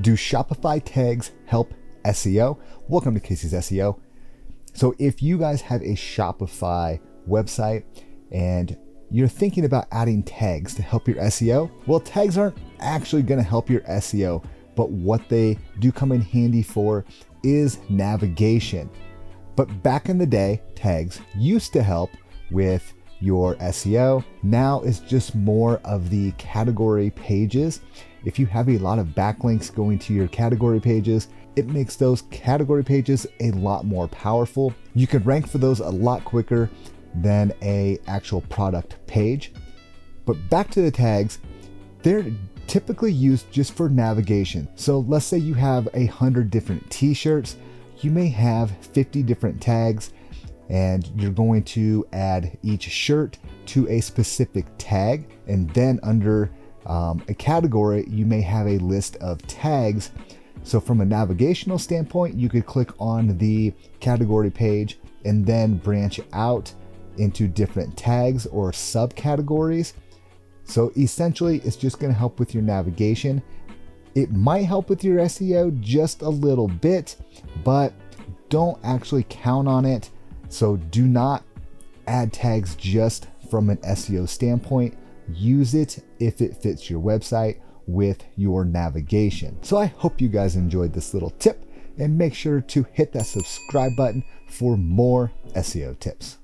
Do Shopify tags help SEO? Welcome to Casey's SEO. So if you guys have a Shopify website and you're thinking about adding tags to help your SEO, well, tags aren't actually going to help your SEO, but what they do come in handy for is navigation. But back in the day, tags used to help with your SEO. Now it's just more of the category pages. If you have a lot of backlinks going to your category pages, it makes those category pages a lot more powerful. You can rank for those a lot quicker than a actual product page. But back to the tags, they're typically used just for navigation. So let's say you have 100 different t-shirts, you may have 50 different tags, and you're going to add each shirt to a specific tag. And then under a category, you may have a list of tags. So from a navigational standpoint, you could click on the category page and then branch out into different tags or subcategories. So essentially, it's just going to help with your navigation. It might help with your SEO just a little bit, but don't actually count on it. So do not add tags just from an SEO standpoint. Use it if it fits your website with your navigation. So I hope you guys enjoyed this little tip, and make sure to hit that subscribe button for more SEO tips.